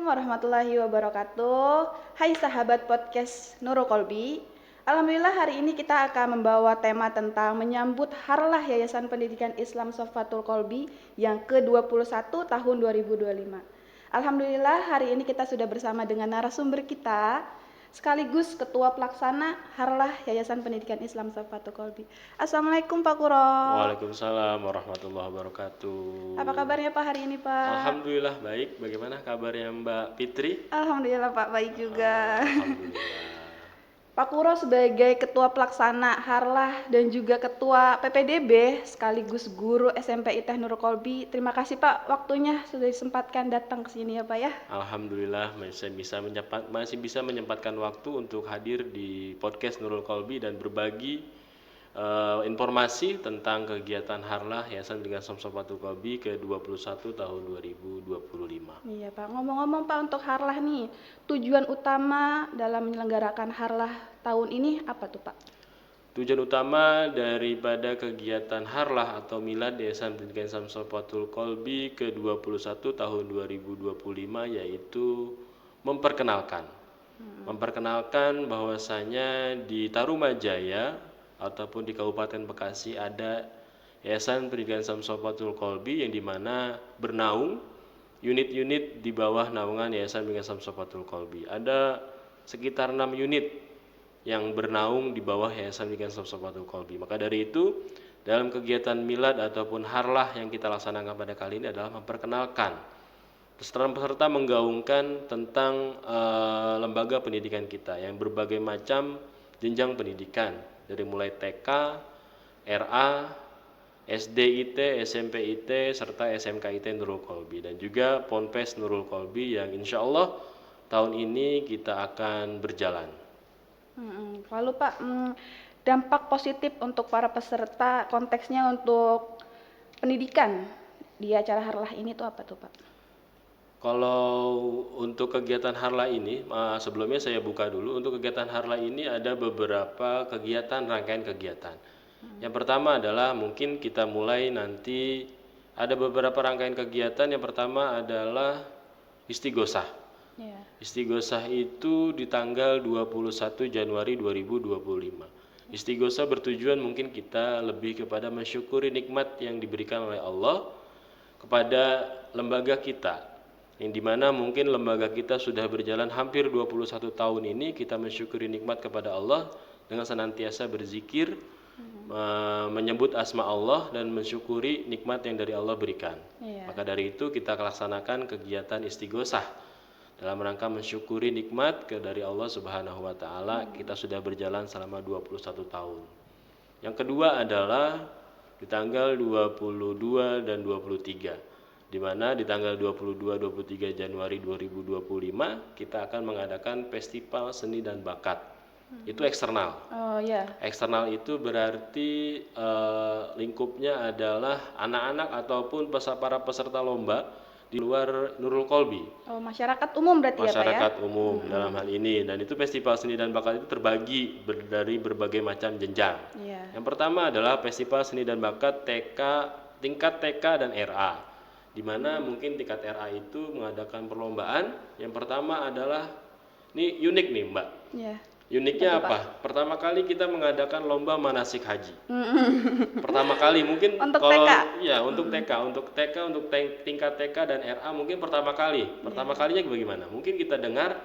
warahmatullahi wabarakatuh. Hai sahabat podcast Nurul Kolbi. Alhamdulillah hari ini kita akan membawa tema tentang menyambut Harlah Yayasan Pendidikan Islam Safatul Kolbi yang ke-21 tahun 2025. Alhamdulillah hari ini kita sudah bersama dengan narasumber kita sekaligus Ketua Pelaksana Harlah Yayasan Pendidikan Islam Safatul Kolbi. Assalamualaikum Pak Kuro. Waalaikumsalam warahmatullahi wabarakatuh. Apa kabarnya Pak hari ini Pak? Alhamdulillah baik. Bagaimana kabarnya Mbak Fitri? Alhamdulillah Pak baik juga. Alhamdulillah. Pak Kuro sebagai Ketua Pelaksana Harlah dan juga Ketua PPDB sekaligus Guru SMP ITH Nurul Kolbi. Terima kasih Pak waktunya sudah disempatkan datang ke sini ya Pak ya. Alhamdulillah masih bisa menyempatkan waktu untuk hadir di podcast Nurul Kolbi dan berbagi informasi tentang kegiatan Harlah Yayasan Pendidikan Islam Safatul Kolbi ke-21 tahun 2025. Iya Pak, ngomong-ngomong Pak untuk Harlah nih, tujuan utama dalam menyelenggarakan Harlah tahun ini apa tuh Pak? Tujuan utama daripada kegiatan Harlah atau Milad Yayasan Pendidikan Islam Safatul Kolbi ke-21 tahun 2025 yaitu memperkenalkan bahwasanya di Tarumajaya ataupun di Kabupaten Bekasi ada Yayasan Pendidikan Islam Safatul Kolbi yang dimana bernaung unit-unit di bawah naungan Yayasan Pendidikan Islam Safatul Kolbi. Ada sekitar 6 unit yang bernaung di bawah Yayasan Pendidikan Islam Safatul Kolbi. Maka dari itu dalam kegiatan milad ataupun harlah yang kita laksanakan pada kali ini adalah memperkenalkan peserta menggaungkan tentang lembaga pendidikan kita yang berbagai macam jenjang pendidikan dari mulai TK, RA, SD IT, SMP IT, serta SMK IT Nurul Kolbi dan juga Ponpes Nurul Kolbi yang insya Allah tahun ini kita akan berjalan. Lalu Pak, dampak positif untuk para peserta konteksnya untuk pendidikan di acara Harlah ini tuh apa tuh Pak? Kalau untuk kegiatan Harlah ini, sebelumnya saya buka dulu. Untuk kegiatan Harlah ini ada beberapa kegiatan, rangkaian kegiatan. Yang pertama adalah mungkin kita mulai nanti ada beberapa rangkaian kegiatan. Yang pertama adalah istighosah. Yeah. Istighosah itu di tanggal 21 Januari 2025. Istighosah bertujuan mungkin kita lebih kepada mensyukuri nikmat yang diberikan oleh Allah kepada lembaga kita. Yang dimana mungkin lembaga kita sudah berjalan hampir 21 tahun ini, kita mensyukuri nikmat kepada Allah dengan senantiasa berzikir, menyebut asma Allah dan mensyukuri nikmat yang dari Allah berikan. Maka dari itu kita laksanakan kegiatan istighosah dalam rangka mensyukuri nikmat dari Allah Subhanahu wa taala. Kita sudah berjalan selama 21 tahun. Yang kedua adalah di tanggal 22 dan 23. Di mana di tanggal 22-23 Januari 2025 kita akan mengadakan festival seni dan bakat. Itu eksternal. Oh ya. Eksternal itu berarti lingkupnya adalah anak-anak ataupun para peserta lomba di luar Nurul Kolbi. Oh, masyarakat umum berarti masyarakat ya Pak ya? Umum dalam hal ini. Dan itu festival seni dan bakat itu terbagi dari berbagai macam jenjang. Yeah. Yang pertama adalah festival seni dan bakat tingkat TK dan RA. Di mana mungkin tingkat RA itu mengadakan perlombaan. Yang pertama adalah, ini unik nih Mbak. Yeah. Uniknya apa? Pertama kali kita mengadakan lomba manasik haji. Pertama kali mungkin untuk kalau TK. Ya untuk TK, untuk tingkat TK dan RA mungkin pertama kali. Pertama kalinya bagaimana? Mungkin kita dengar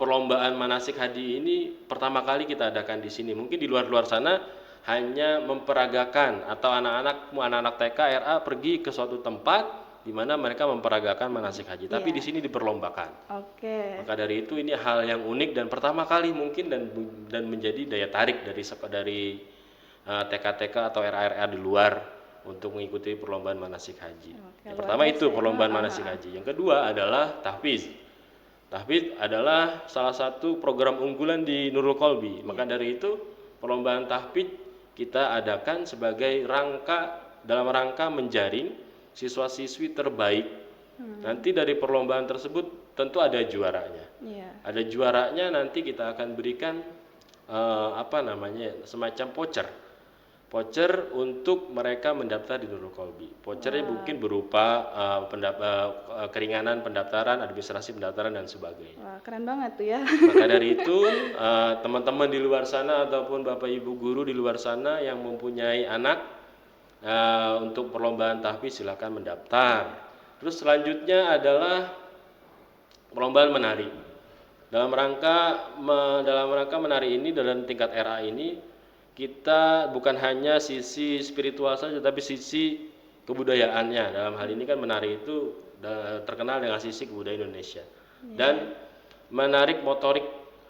perlombaan manasik haji ini pertama kali kita adakan di sini. Mungkin di luar sana hanya memperagakan atau anak-anak TK RA pergi ke suatu tempat di mana mereka memperagakan manasik haji, tapi di sini diperlombakan. Oke. Maka dari itu ini hal yang unik dan pertama kali mungkin dan menjadi daya tarik dari TK-TK atau RA-RA di luar untuk mengikuti perlombaan manasik haji. Yang pertama itu perlombaan manasik haji. Yang kedua adalah tahfiz. Tahfiz adalah salah satu program unggulan di Nurul Kolbi. Maka dari itu perlombaan tahfiz kita adakan sebagai dalam rangka menjaring siswa-siswi terbaik. Nanti dari perlombaan tersebut tentu ada juaranya. Ada juaranya, nanti kita akan berikan semacam voucher voucher untuk mereka mendaftar di Nurul Qalbi. Vouchernya mungkin berupa keringanan pendaftaran, administrasi pendaftaran dan sebagainya. Wah, keren banget tuh ya. Maka dari itu teman-teman di luar sana ataupun Bapak Ibu guru di luar sana yang mempunyai anak untuk perlombaan tahfiz silakan mendaftar. Terus selanjutnya adalah perlombaan menari. Dalam rangka menari ini dalam tingkat RA ini kita bukan hanya sisi spiritual saja tapi sisi kebudayaannya. Dalam hal ini kan menari itu terkenal dengan sisi kebudayaan Indonesia. Dan menarik motorik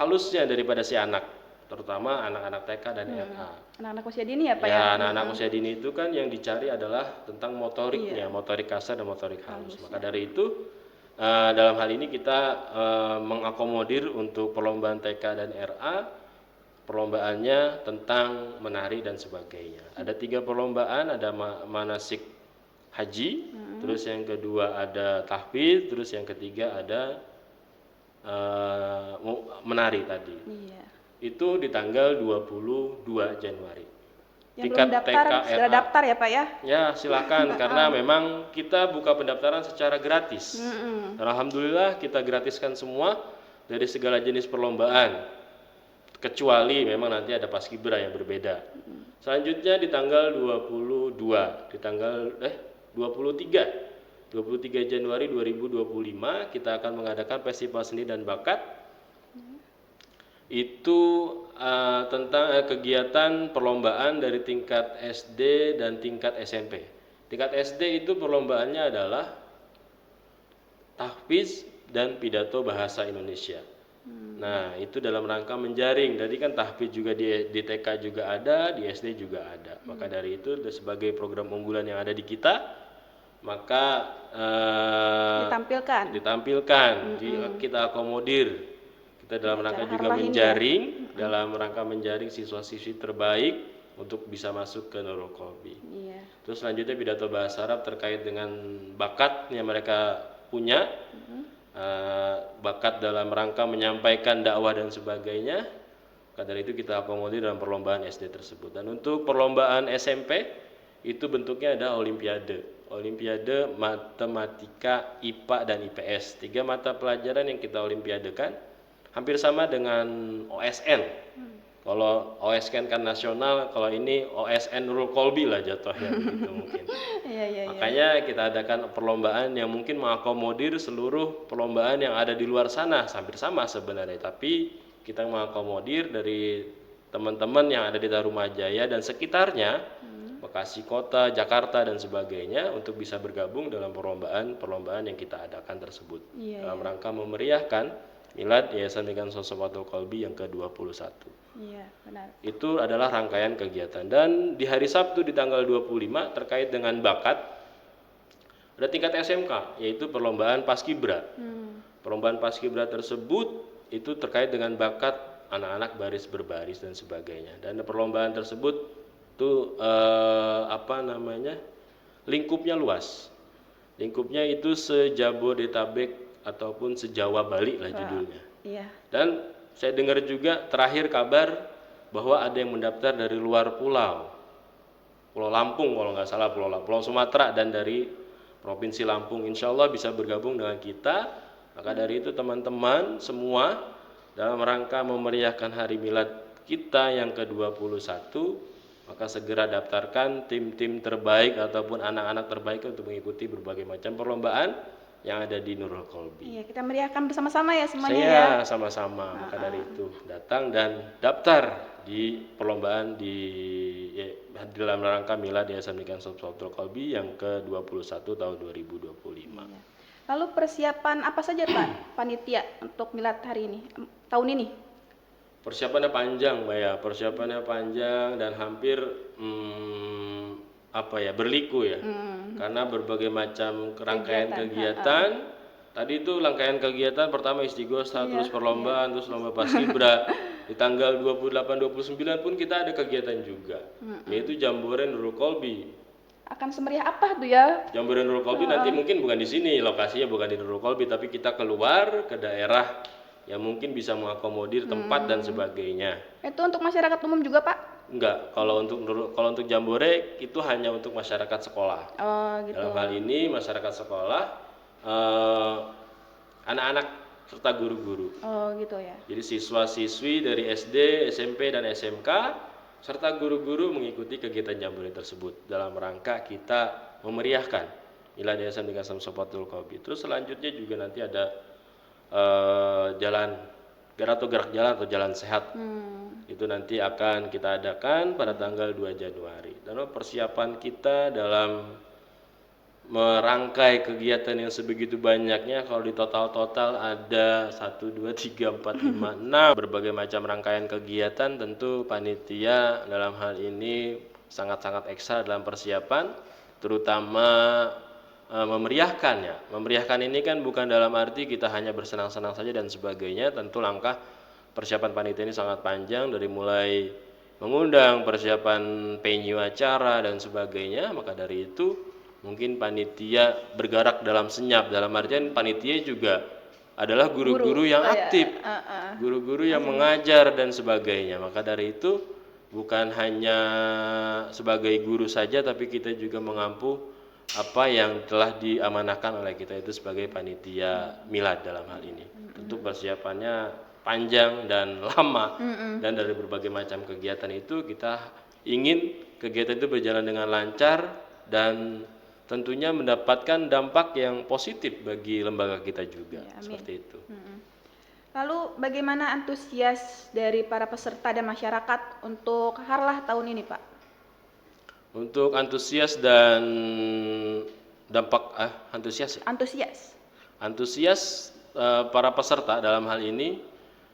halusnya daripada si anak, terutama anak-anak TK dan RA. Anak-anak usia dini ya Pak ya? Ya, anak-anak usia dini itu kan yang dicari adalah tentang motoriknya, motorik kasar dan motorik halus. Maka dari itu dalam hal ini kita mengakomodir untuk perlombaan TK dan RA, perlombaannya tentang menari dan sebagainya. Ada 3 perlombaan, ada manasik haji, terus yang kedua ada tahfiz, terus yang ketiga ada menari tadi. Iya. Itu di tanggal 22 Januari. Yang belum daftar, segera daftar ya Pak ya? Ya silakan karena memang kita buka pendaftaran secara gratis. Dan alhamdulillah kita gratiskan semua dari segala jenis perlombaan. Kecuali memang nanti ada paskibra yang berbeda. Selanjutnya di tanggal 23 Januari 2025 kita akan mengadakan festival seni dan bakat. Itu tentang kegiatan perlombaan dari tingkat SD dan tingkat SMP. Tingkat SD itu perlombaannya adalah tahfiz dan pidato bahasa Indonesia. Nah, itu dalam rangka menjaring. Jadi kan tahfiz juga di TK juga ada, di SD juga ada. Maka dari itu sebagai program unggulan yang ada di kita, maka ditampilkan, kita akomodir. Kita dalam rangka juga menjaring, dalam rangka menjaring siswa-siswi terbaik untuk bisa masuk ke Nurul Qalbi. Terus selanjutnya pidato bahasa Arab terkait dengan bakat yang mereka punya. Bakat dalam rangka menyampaikan dakwah dan sebagainya. Karena itu kita akomodir dalam perlombaan SD tersebut. Dan untuk perlombaan SMP itu bentuknya ada Olimpiade Matematika, IPA dan IPS. 3 mata pelajaran yang kita olimpiadekan hampir sama dengan OSN. Kalau OSN kan nasional, kalau ini OSN Nurul Qalbi lah jatuhnya begitu mungkin. Makanya kita adakan perlombaan yang mungkin mengakomodir seluruh perlombaan yang ada di luar sana, hampir sama sebenarnya. Tapi kita mengakomodir dari teman-teman yang ada di Tarumajaya dan sekitarnya, Bekasi Kota, Jakarta dan sebagainya untuk bisa bergabung dalam perlombaan yang kita adakan tersebut. Dalam rangka memeriahkan Milad Yayasan Pendidikan Sofatul Qalbi yang ke-21. Iya, benar. Itu adalah rangkaian kegiatan. Dan di hari Sabtu di tanggal 25 terkait dengan bakat ada tingkat SMK yaitu perlombaan Paskibra. Perlombaan Paskibra tersebut itu terkait dengan bakat anak-anak baris berbaris dan sebagainya. Dan perlombaan tersebut itu lingkupnya luas. Lingkupnya itu se-Jabodetabek ataupun se-Jawa Bali lah judulnya. Dan saya dengar juga terakhir kabar bahwa ada yang mendaftar dari luar Pulau Lampung kalau nggak salah, Pulau Sumatera dan dari Provinsi Lampung. Insya Allah bisa bergabung dengan kita. Maka dari itu teman-teman semua dalam rangka memeriahkan hari milad kita yang ke-21, maka segera daftarkan tim-tim terbaik ataupun anak-anak terbaik untuk mengikuti berbagai macam perlombaan yang ada di Nurul Qalbi. Iya, kita meriahkan bersama-sama ya semuanya ya. Saya sama-sama. Maka dari itu datang dan daftar di perlombaan di dalam rangka Milad Yayasan Pendidikan Sofatul Qalbi yang ke-21 tahun 2025. Iya. Lalu persiapan apa saja Pak panitia untuk Milad hari ini, tahun ini? Persiapannya panjang, Mbak ya. Persiapannya panjang dan hampir berliku ya. Karena berbagai macam rangkaian kegiatan. Tadi itu rangkaian kegiatan pertama Istighosah, terus perlombaan, terus lomba Paskibra. Di tanggal 28 29 pun kita ada kegiatan juga. Yaitu Jambore Nurul Qalbi. Akan semeriah apa tuh ya? Jambore Nurul Qalbi nanti mungkin bukan di sini, lokasinya bukan di Nurul Qalbi, tapi kita keluar ke daerah yang mungkin bisa mengakomodir tempat dan sebagainya. Itu untuk masyarakat umum juga Pak? Enggak, kalau untuk Jambore itu hanya untuk masyarakat sekolah. Oh, gitu. Dalam hal ini masyarakat sekolah, eh, anak-anak serta guru-guru. Oh, gitu ya. Jadi siswa-siswi dari SD, SMP, dan SMK serta guru-guru mengikuti kegiatan Jambore tersebut dalam rangka kita memeriahkan Milad Yayasan Pendidikan Islam Safatul Qalbi. Terus selanjutnya juga nanti ada jalan gerak jalan atau jalan sehat. Itu nanti akan kita adakan pada tanggal 2 Januari. Dan persiapan kita dalam merangkai kegiatan yang sebegitu banyaknya, kalau di total ada 1, 2, 3, 4, 5, 6 berbagai macam rangkaian kegiatan. Tentu panitia dalam hal ini sangat-sangat ekstra dalam persiapan, terutama memeriahkannya. Memeriahkan ini kan bukan dalam arti kita hanya bersenang-senang saja dan sebagainya. Tentu langkah persiapan panitia ini sangat panjang, dari mulai mengundang, persiapan venue acara dan sebagainya. Maka dari itu mungkin panitia bergerak dalam senyap, dalam artian panitia juga adalah guru-guru yang aktif, guru-guru yang mengajar dan sebagainya. Maka dari itu bukan hanya sebagai guru saja, tapi kita juga mengampu apa yang telah diamanahkan oleh kita itu sebagai panitia milad dalam hal ini. Tentu persiapannya panjang dan lama, dan dari berbagai macam kegiatan itu kita ingin kegiatan itu berjalan dengan lancar dan tentunya mendapatkan dampak yang positif bagi lembaga kita juga. Ya, seperti itu. Lalu bagaimana antusias dari para peserta dan masyarakat untuk Harlah tahun ini, Pak? Untuk antusias dan dampak antusias ya? Antusias para peserta dalam hal ini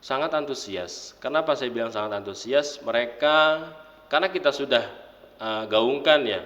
sangat antusias. Kenapa saya bilang sangat antusias? Mereka, karena kita sudah gaungkan ya.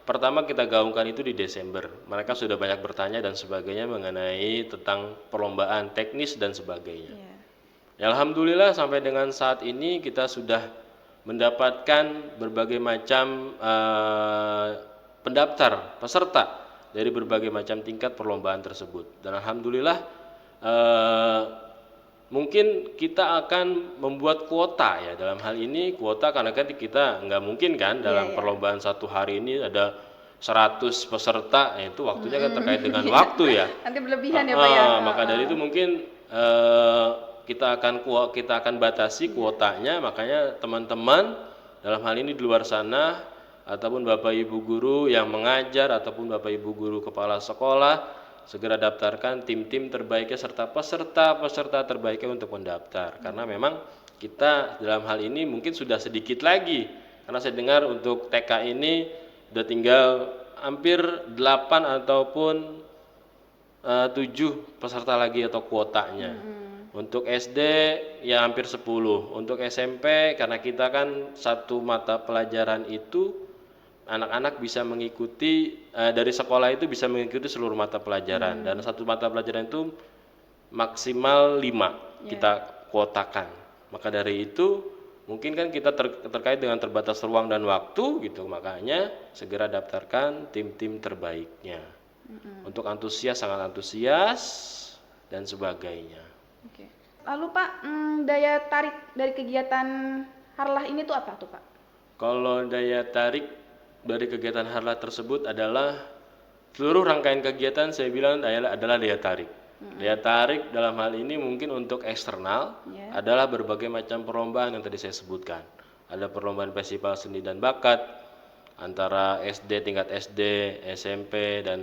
Pertama kita gaungkan itu di Desember. Mereka sudah banyak bertanya dan sebagainya mengenai tentang perlombaan teknis dan sebagainya. Ya, alhamdulillah sampai dengan saat ini kita sudah mendapatkan berbagai macam pendaftar peserta dari berbagai macam tingkat perlombaan tersebut. Dan alhamdulillah mungkin kita akan membuat kuota ya dalam hal ini. Kuota karena kan kita nggak mungkin kan dalam perlombaan satu hari ini ada 100 peserta, itu waktunya kan terkait dengan waktu ya. Nanti berlebihan ya Pak ya. Maka dari itu mungkin kita akan batasi kuotanya. Makanya teman-teman dalam hal ini di luar sana ataupun Bapak Ibu guru yang mengajar ataupun Bapak Ibu guru kepala sekolah, segera daftarkan tim-tim terbaiknya serta peserta terbaiknya untuk mendaftar. Karena memang kita dalam hal ini mungkin sudah sedikit lagi, karena saya dengar untuk TK ini udah tinggal hampir 8 ataupun 7 peserta lagi atau kuotanya. Untuk SD ya hampir 10. Untuk SMP karena kita kan satu mata pelajaran itu anak-anak bisa mengikuti dari sekolah itu bisa mengikuti seluruh mata pelajaran, dan satu mata pelajaran itu maksimal 5 kita kuotakan. Maka dari itu mungkin kan kita terkait dengan terbatas ruang dan waktu gitu, makanya segera daftarkan tim-tim terbaiknya. Untuk antusias sangat antusias dan sebagainya. Oke. Lalu Pak, daya tarik dari kegiatan Harlah ini tuh apa tuh Pak? Kalau daya tarik dari kegiatan Harlah tersebut adalah seluruh rangkaian kegiatan saya bilang adalah daya tarik. Daya tarik dalam hal ini mungkin untuk eksternal adalah berbagai macam perlombaan yang tadi saya sebutkan. Ada perlombaan festival seni dan bakat antara SD, tingkat SD, SMP dan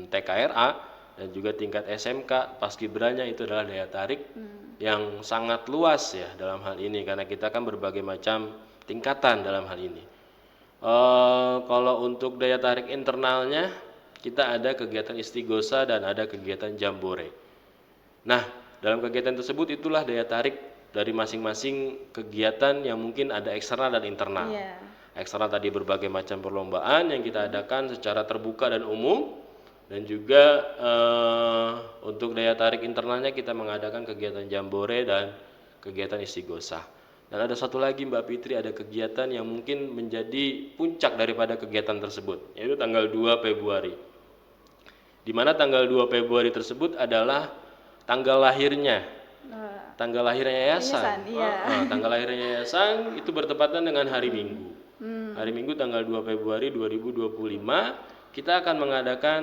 TKRA, dan juga tingkat SMK paskibranya. Itu adalah daya tarik yang sangat luas ya dalam hal ini, karena kita kan berbagai macam tingkatan dalam hal ini. Kalau untuk daya tarik internalnya kita ada kegiatan istighosa dan ada kegiatan jambore. Nah, dalam kegiatan tersebut itulah daya tarik dari masing-masing kegiatan yang mungkin ada eksternal dan internal. Eksternal tadi berbagai macam perlombaan yang kita adakan secara terbuka dan umum, dan juga untuk daya tarik internalnya kita mengadakan kegiatan jambore dan kegiatan istighosa. Dan ada satu lagi Mbak Fitri, ada kegiatan yang mungkin menjadi puncak daripada kegiatan tersebut, yaitu tanggal 2 Februari. Di mana tanggal 2 Februari tersebut adalah tanggal lahirnya tanggal lahirnya yayasan. Iya. Tanggal lahirnya yayasan itu bertepatan dengan hari Minggu. Hari Minggu tanggal 2 Februari 2025 kita akan mengadakan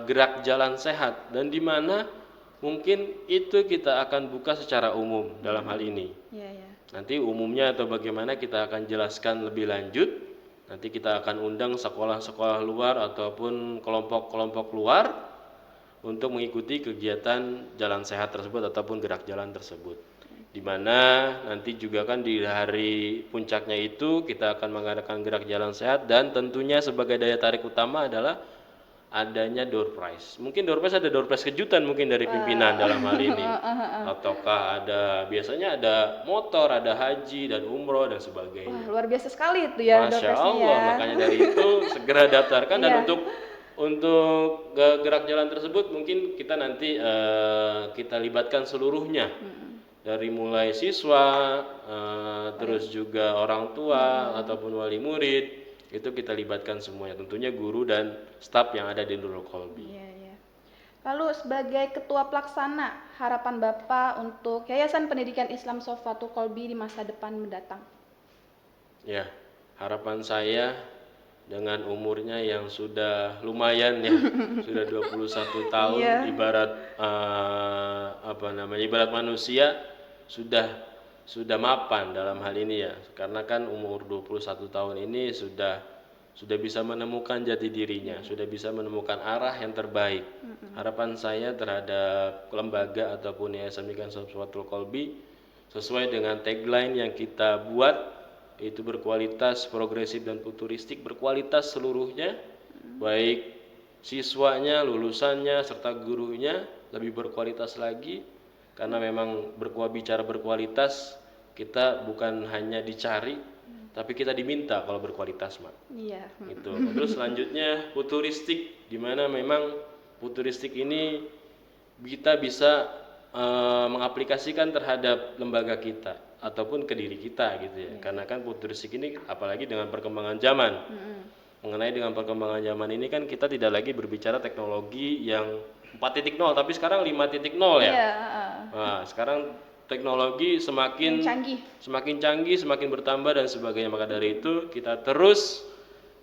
gerak jalan sehat, dan di mana mungkin itu kita akan buka secara umum dalam hal ini. Iya. Nanti umumnya atau bagaimana kita akan jelaskan lebih lanjut. Nanti kita akan undang sekolah-sekolah luar ataupun kelompok-kelompok luar untuk mengikuti kegiatan jalan sehat tersebut ataupun gerak jalan tersebut. Di mana nanti juga kan di hari puncaknya itu kita akan mengadakan gerak jalan sehat, dan tentunya sebagai daya tarik utama adalah adanya door prize. Mungkin door prize ada door prize kejutan mungkin dari pimpinan dalam hal ini. Ataukah biasanya ada motor, ada haji dan umroh dan sebagainya. Wah, luar biasa sekali itu ya door Masya prize-nya Allah, ya. makanya dari itu segera daftarkan. Dan Iya. untuk gerak jalan tersebut mungkin kita nanti kita libatkan seluruhnya. Dari mulai siswa, terus juga orang tua ataupun wali murid, itu kita libatkan semuanya, tentunya guru dan staf yang ada di Nurul Qalbi. Iya. Lalu sebagai ketua pelaksana, harapan Bapak untuk Yayasan Pendidikan Islam Sofatul Qalbi di masa depan mendatang? Ya, harapan saya dengan umurnya yang sudah lumayan ya, sudah 21 tahun, Iya. ibarat ibarat manusia sudah mapan dalam hal ini ya, karena kan umur 21 tahun ini sudah bisa menemukan jati dirinya, sudah bisa menemukan arah yang terbaik. Harapan saya terhadap lembaga ataupun Yayasan Pendidikan Sofatul Qalbi sesuai dengan tagline yang kita buat, itu berkualitas, progresif dan futuristik, berkualitas seluruhnya, baik siswanya, lulusannya serta gurunya lebih berkualitas lagi. Karena memang bicara berkualitas, kita bukan hanya dicari, tapi kita diminta kalau berkualitas, Mak. Iya. Gitu. Terus selanjutnya futuristik, di mana memang futuristik ini kita bisa mengaplikasikan terhadap lembaga kita ataupun ke diri kita gitu ya. Karena kan futuristik ini apalagi dengan perkembangan zaman. Mengenai dengan perkembangan zaman ini kan kita tidak lagi berbicara teknologi yang 4.0, tapi sekarang 5.0 ya. Iya. Nah, sekarang teknologi semakin canggih, semakin bertambah dan sebagainya. Maka dari itu kita terus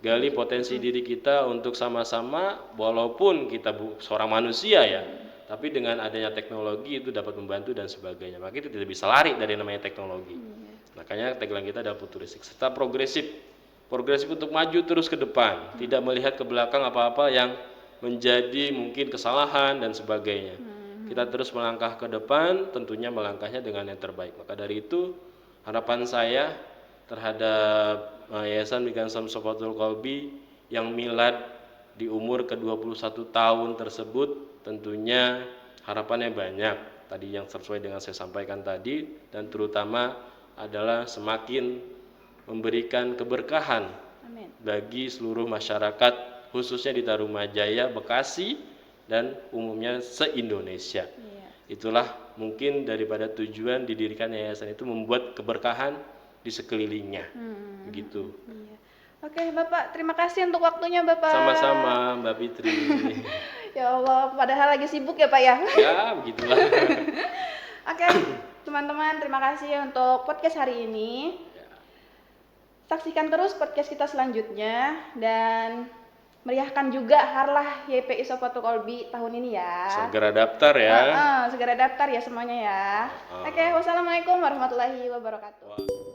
gali potensi diri kita untuk sama-sama, walaupun kita seorang manusia ya, tapi dengan adanya teknologi itu dapat membantu dan sebagainya. Maka itu tidak bisa lari dari namanya teknologi. Makanya tagline kita adalah futuristik serta progresif untuk maju terus ke depan, tidak melihat ke belakang apa-apa yang menjadi mungkin kesalahan dan sebagainya. Kita terus melangkah ke depan, tentunya melangkahnya dengan yang terbaik. Maka dari itu harapan saya terhadap Yayasan Pendidikan Islam Sofatul Qalbi yang milad di umur ke-21 tahun tersebut, tentunya harapannya banyak. Tadi yang sesuai dengan saya sampaikan tadi, dan terutama adalah semakin memberikan keberkahan bagi seluruh masyarakat, khususnya di Tarumajaya, Bekasi, dan umumnya se-Indonesia. Itulah mungkin daripada tujuan didirikan yayasan itu, membuat keberkahan di sekelilingnya. Begitu. Oke, Bapak, terima kasih untuk waktunya, Bapak. Sama-sama, Mbak Fitri. Ya Allah, padahal lagi sibuk ya, Pak ya. Ya, begitulah. Oke, teman-teman, terima kasih untuk podcast hari ini. Saksikan terus podcast kita selanjutnya, dan meriahkan juga Harlah YPI Sofatul Qalbi tahun ini ya. Segera daftar ya. Segera daftar ya semuanya ya. Oke, wassalamualaikum warahmatullahi wabarakatuh.